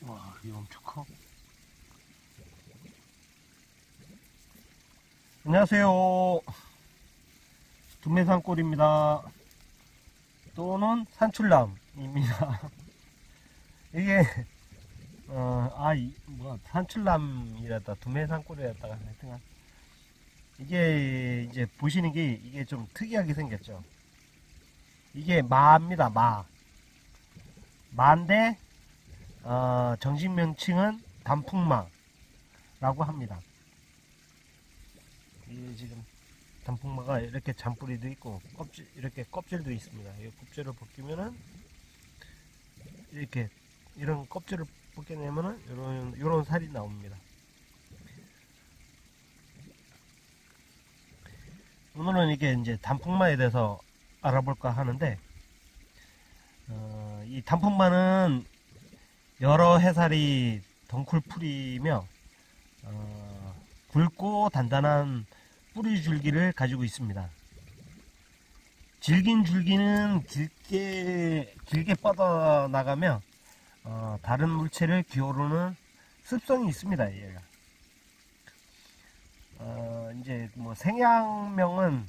와, 이거 엄청 커. 안녕하세요. 두매산골입니다. 또는 산출남입니다. 이게, 산출남이랬다. 두매산골이랬다가, 하여튼간. 이게, 이제, 보시는 게, 이게 좀 특이하게 생겼죠. 이게 마입니다, 마. 마인데, 정식 명칭은 단풍마라고 합니다. 이게 지금 단풍마가 이렇게 잔뿌리도 있고 이렇게 껍질도 있습니다. 이 껍질을 벗기면은 이렇게 이런 껍질을 벗겨내면은 이런 살이 나옵니다. 오늘은 이게 이제 단풍마에 대해서 알아볼까 하는데, 이 단풍마는 여러 해살이 덩쿨풀이며 굵고 단단한 뿌리 줄기를 가지고 있습니다. 질긴 줄기는 길게 뻗어나가며 다른 물체를 기어오르는 습성이 있습니다. 얘가. 이제 뭐 생양명은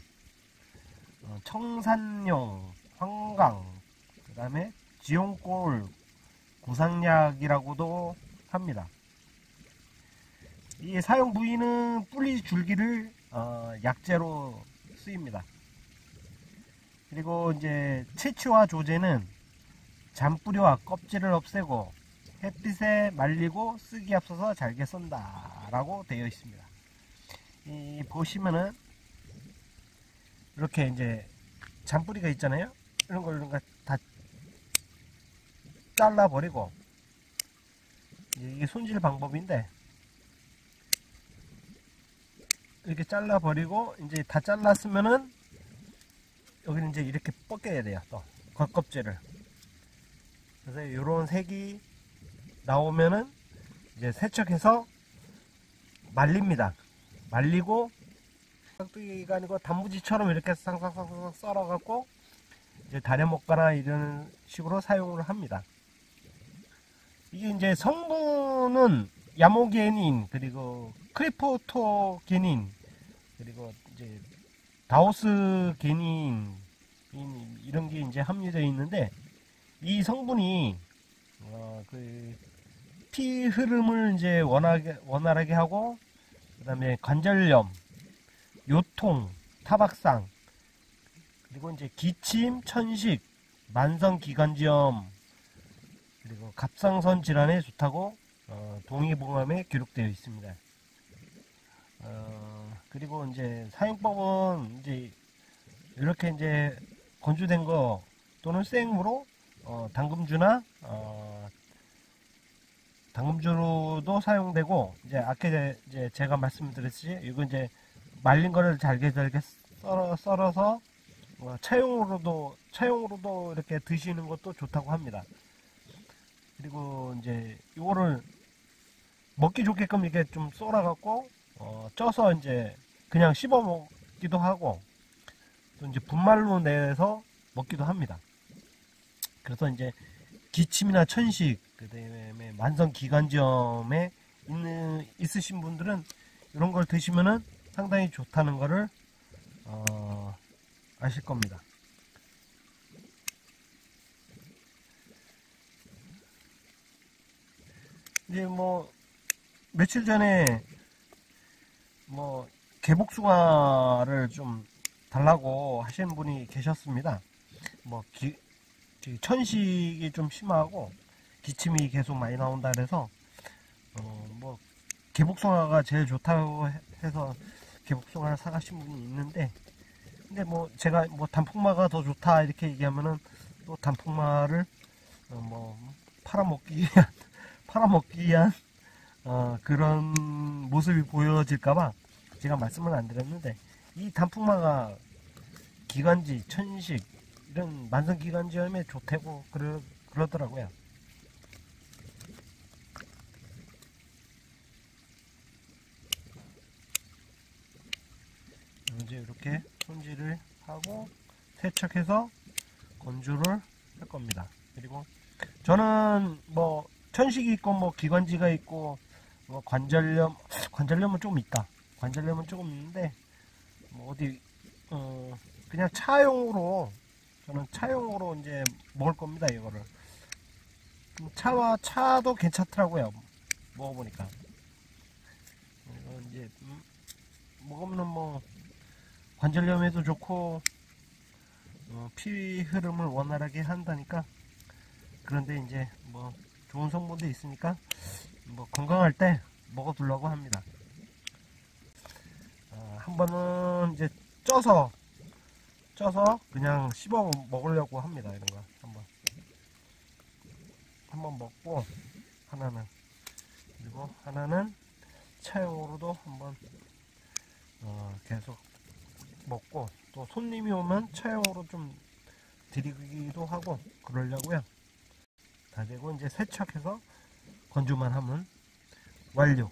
청산용, 황강, 그 다음에 지용골, 구상약이라고도 합니다. 이 사용 부위는 뿌리 줄기를 약재로 쓰입니다. 그리고 이제 채취와 조제는 잔뿌리와 껍질을 없애고 햇빛에 말리고 쓰기 앞서서 잘게 썬다 라고 되어 있습니다. 보시면은 이렇게 이제 잔뿌리가 있잖아요. 이런 걸 다 잘라버리고, 이게 손질 방법인데, 이렇게 잘라버리고 이제 다 잘랐으면은 여기는 이제 이렇게 벗겨야 돼요. 또 겉껍질을. 그래서 이런 색이 나오면은 이제 세척해서 말립니다. 말리고 깍두기가 아니고 단무지처럼 이렇게 쌍쌍쌍쌍 썰어갖고 이제 다려 먹거나 이런 식으로 사용을 합니다. 이게 이제 성분은 야모게닌, 그리고 크리프토게닌, 그리고 이제 다오스게닌, 이런 게 이제 함유되어 있는데, 이 성분이 피 흐름을 이제 원활하게 하고, 그 다음에 관절염, 요통, 타박상, 그리고 이제 기침, 천식, 만성기관지염, 그리고 갑상선 질환에 좋다고 동의보감에 기록되어 있습니다. 그리고 이제 사용법은 이제 이렇게 이제 건조된 거 또는 생으로 당금주나 당금주로도 사용되고, 이제 아까 이제 제가 말씀드렸듯이 이거 이제 말린 거를 잘게 썰어서 차용으로도 이렇게 드시는 것도 좋다고 합니다. 그리고 이제 이거를 먹기 좋게끔 이렇게 좀 썰어갖고 쪄서 이제 그냥 씹어 먹기도 하고, 또 이제 분말로 내서 먹기도 합니다. 그래서 이제 기침이나 천식, 그다음에 만성기관지염에 있으신 분들은 이런 걸 드시면은 상당히 좋다는 거를 아실 겁니다. 이제 뭐 며칠 전에 뭐 개복숭아를 좀 달라고 하시는 분이 계셨습니다. 뭐 천식이 좀 심하고 기침이 계속 많이 나온다 그래서 뭐 개복숭아가 제일 좋다고 해서 개복숭아를 사가신 분이 있는데, 근데 뭐 제가 뭐 단풍마가 더 좋다 이렇게 얘기하면은 또 단풍마를 뭐 팔아먹기 위한 그런 모습이 보여질까봐 제가 말씀을 안 드렸는데, 이 단풍마가 기관지, 천식, 이런 만성기관지염에 좋다고 그러더라고요. 이제 이렇게 손질을 하고 세척해서 건조를 할 겁니다. 그리고 저는 뭐 천식이 있고 뭐 기관지가 있고 뭐 관절염은 좀 있다. 관절염은 조금 있는데 뭐 어디 그냥 차용으로 저는 차용으로 이제 먹을 겁니다. 이거를 차도 괜찮더라고요. 먹어보니까 이거 이제 먹으면 뭐 관절염에도 좋고 피 흐름을 원활하게 한다니까. 그런데 이제 뭐 좋은 성분도 있으니까 뭐 건강할 때 먹어두려고 합니다. 한 번은 이제 쪄서 그냥 씹어 먹으려고 합니다. 이런 거 한번 먹고 그리고 하나는 차용으로도 한번 계속 먹고 또 손님이 오면 차용으로 좀 드리기도 하고 그러려고요. 다 되고 이제 세척해서 건조만 하면 완료.